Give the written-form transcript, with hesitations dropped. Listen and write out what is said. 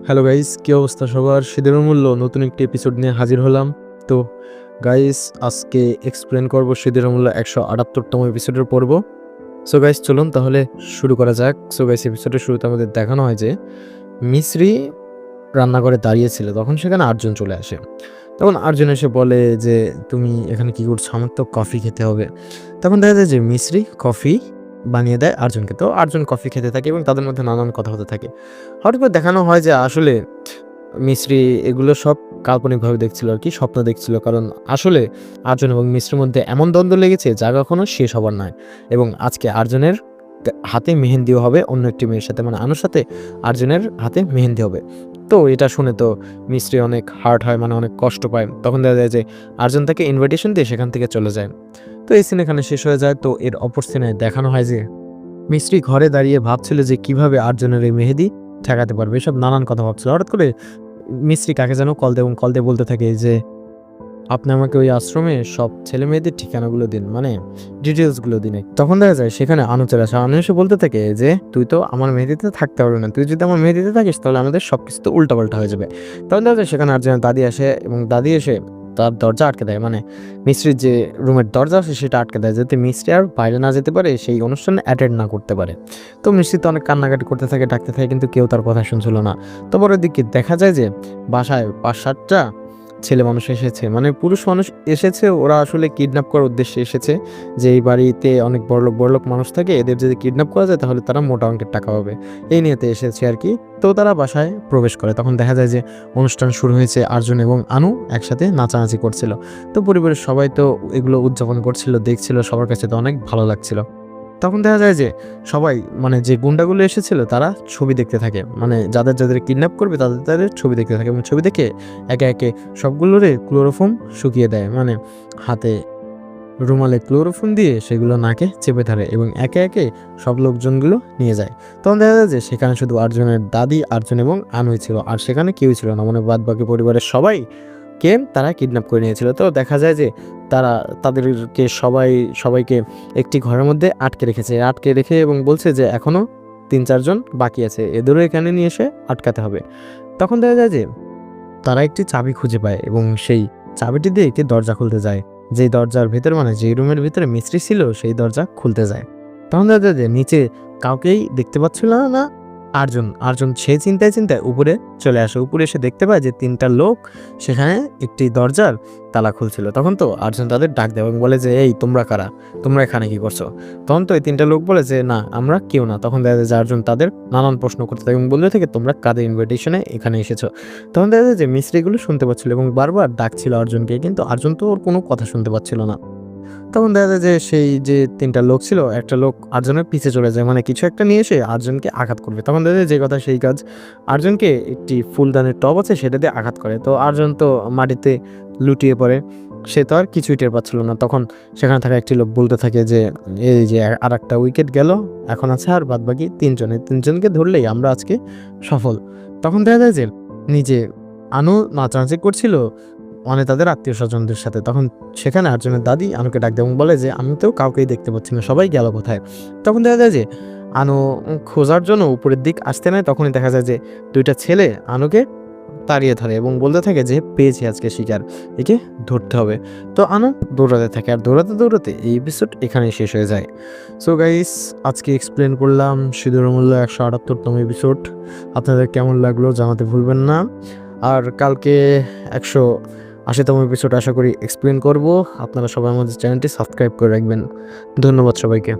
Hello guys, কি অবস্থা সবার? শীতের মূল্য নতুন একটি এপিসোড নিয়ে হাজির হলাম। তো গাইস, আজকে এক্সপ্লেন করব শীতের মূল্য 178তম এপিসোডের পর্ব। সো গাইস, চলুন তাহলে শুরু করা যাক। সো গাইস, এপিসোডের শুরুতে আমাদের দেখানো হয় যে মিছরি রান্নাঘরে দাঁড়িয়েছিল, তখন সেখানে আর্জুন চলে আসে। তখন আর্জুন এসে বলে যে তুমি এখানে কি করছো, আমার তো কফি খেতে হবে। তখন দেখা যায় যে মিছরি কফি বানিয়ে দেয় আর্জুনকে। তো আর্জুন কফি খেতে থাকে এবং তাদের মধ্যে নানান কথা হতে থাকে। হঠাৎ করে দেখানো হয় যে আসলে মিছরি এগুলো সব কাল্পনিকভাবে দেখছিল আর কি, স্বপ্ন দেখছিল। কারণ আসলে আর্জুন এবং মিছরির মধ্যে এমন দ্বন্দ্ব লেগেছে যা কখনো শেষ হবার নয়। এবং আজকে আর্জুনের হাতে মেহেন্দিও হবে অন্য একটি মেয়ের সাথে, মানে আনুর সাথে আর্জুনের হাতে মেহেন্দি হবে। তো এটা শুনে তো মিছরি অনেক হার্ট হয়, মানে অনেক কষ্ট পায়। তখন দেখা যায় যে আর্জুন তাকে ইনভাইটেশন দিয়ে সেখান থেকে চলে যায়। তো এই সিন এখানে শেষ হয়ে যায়। তো এর অপর সিনে দেখানো হয় যে মিছরি ঘরে দাঁড়িয়ে ভাবছিল যে কিভাবে আর্জুনের এই মেহেদি ঠেকাতে পারবে, এসব নানান কথা ভাবছিল। হঠাৎ করে মিছরি কাকে যেন কল দেয় এবং কল দিয়ে বলতে থাকে যে আপনি আমাকে ওই আশ্রমে সব ছেলে মেয়েদের ঠিকানাগুলো দিন, মানে ডিটেলসগুলো দিন। তখন দেখা যায় সেখানে আনু চলে আসে। আনু এসে বলতে থাকে যে তুই তো আমার মেহেদিতে থাকতে পারবে না, তুই যদি আমার মেহেদিতে থাকিস তাহলে আমাদের সব কিছু তো উল্টাপাল্টা হয়ে যাবে। তখন দেখা যায় সেখানে আর্জুনের দাদি আসে এবং দাদি এসে তার দরজা আটকে দেয়, মানে মিছরির যে রুমের দরজা আছে সেটা আটকে দেয়, যাতে মিছরি আর বাইরে না যেতে পারে, সেই অনুষ্ঠানে অ্যাটেন্ড না করতে পারে। তো মিছরি তো অনেক কান্নাকাটি করতে থাকে, ডাকতে থাকে, কিন্তু কেউ তার কথা শুনছিল না। তো পরের দিকে দেখা যায় যে বাসায় 5-7টা ছেলে মানুষ এসেছে, মানে পুরুষ মানুষ এসেছে। ওরা আসলে কিডন্যাপ করার উদ্দেশ্যে এসেছে, যে এই বাড়িতে অনেক বড়লোক মানুষ থাকে, এদের যদি কিডন্যাপ করা যায় তাহলে তারা মোটা অঙ্কের টাকা পাবে, এই নিয়েতে এসেছে আর কি। তো তারা বাসায় প্রবেশ করে। তখন দেখা যায় যে অনুষ্ঠান শুরু হয়েছে, আর্জুন এবং আনু একসাথে নাচানাচি করছিল। তো পরিবারের সবাই তো এগুলো উদযাপন করছিল, দেখছিল, সবার কাছে তো অনেক ভালো লাগছিল। তখন দেখা যায় যে সবাই, মানে যে গুন্ডাগুলো এসেছিল তারা ছবি দেখতে থাকে, মানে যাদের যাদের কিডন্যাপ করবে তাদের ছবি দেখতে থাকে এবং ছবি দেখে একে একে সবগুলোরে ক্লোরোফর্ম শুকিয়ে দেয়, মানে হাতে রুমালে ক্লোরোফর্ম দিয়ে সেগুলো নাকে চেপে ধরে এবং একে একে সব লোকজনগুলো নিয়ে যায়। তখন দেখা যায় যে সেখানে শুধু আর্জুনের দাদি, আর্জুন এবং আনুই ছিল, আর সেখানে কেউই ছিল না, মানে বাদ বাকি পরিবারের সবাই তারা কিডন্যাপ করে নিয়েছিল। তো দেখা যায় যে তারা তাদেরকে সবাইকে একটি ঘরের মধ্যে আটকে রেখে এবং বলছে যে এখনও 3-4 জন বাকি আছে, এদেরও এখানে নিয়ে এসে আটকাতে হবে। তখন দেখা যায় যে তারা একটি চাবি খুঁজে পায় এবং সেই চাবিটি দিয়ে একটি দরজা খুলতে যায়। যেই দরজার ভিতরে, মানে যেই রুমের ভিতরে মিস্ত্রি ছিল, সেই দরজা খুলতে যায়। তখন দেখা যায় যে নিচে কাউকেই দেখতে পাচ্ছিল না আর্জুন সে চিন্তায় উপরে চলে আসে। উপরে এসে দেখতে পায় যে 3টা লোক সেখানে একটি দরজার তালা খুলছিল। তখন তো আর্জুন তাদের ডাক দেয় এবং বলে যে এই তোমরা কারা, তোমরা এখানে কি করছো? তখন তো এই 3টা লোক বলে যে না, আমরা কেউ না। তখন দেখা যায় যে আর্জুন তাদের নানান প্রশ্ন করতে থাকে এবং বলতে থাকে তোমরা কাদের ইনভিটেশনে এখানে এসেছো। তখন দেখা যায় যে মিস্ত্রি এগুলো শুনতে পাচ্ছিল এবং বারবার ডাকছিল অর্জুনকে, কিন্তু অর্জুন তো ওর কোনো কথা শুনতে পাচ্ছিল না। তখন দেখা যায় যে সেই যে 3টা লোক ছিল, একটা লোক আর্জুনের পিছে চলে যায়, মানে কিছু একটা নিয়ে এসে আর্জুনকে আঘাত করবে। তখন দেখা যায় যে কথা সেই কাজ, আর্জুনকে একটি ফুলদানের টব আছে সেটা দিয়ে আঘাত করে। তো আর্জুন তো মাটিতে লুটিয়ে পড়ে, সে তো আর কিছুই টের পাচ্ছিল না। তখন সেখানে থাকা একটি লোক বলতে থাকে যে এই যে আর একটা উইকেট গেল, এখন আছে আর বাদ বাকি 3জনকে ধরলেই আমরা আজকে সফল। তখন দেখা যায় যে নিজে আনু নাচানাচি করছিল, মানে তাদের আত্মীয় স্বজনদের সাথে। তখন সেখানে আর্জুনের দাদি আনুকে ডাক দেয় এবং বলে যে আমি তো কাউকেই দেখতে পাচ্ছি না, সবাই গেল কোথায়? তখন দেখা যায় যে আনু খোঁজার জন্য উপরের দিক আসতে নেয়। তখনই দেখা যায় যে 2টা ছেলে আনুকে তাড়িয়ে ধরে এবং বলতে থাকে যে পেয়েছি আজকে শিকার, একে ধরতে হবে। তো আনু দৌড়াতে থাকে, আর দৌড়াতে এই এপিসোড এখানেই শেষ হয়ে যায়। সো গাইস, আজকে এক্সপ্লেন করলাম সিঁদুর মূল্য 178তম এপিসোড। আপনাদের কেমন লাগলো জানাতে ভুলবেন না। আর কালকে 180তম এপিসোড আশা করি এক্সপ্লেন করব। আপনারা সবাই আমাদের চ্যানেলটি সাবস্ক্রাইব করে রাখবেন। ধন্যবাদ সবাইকে।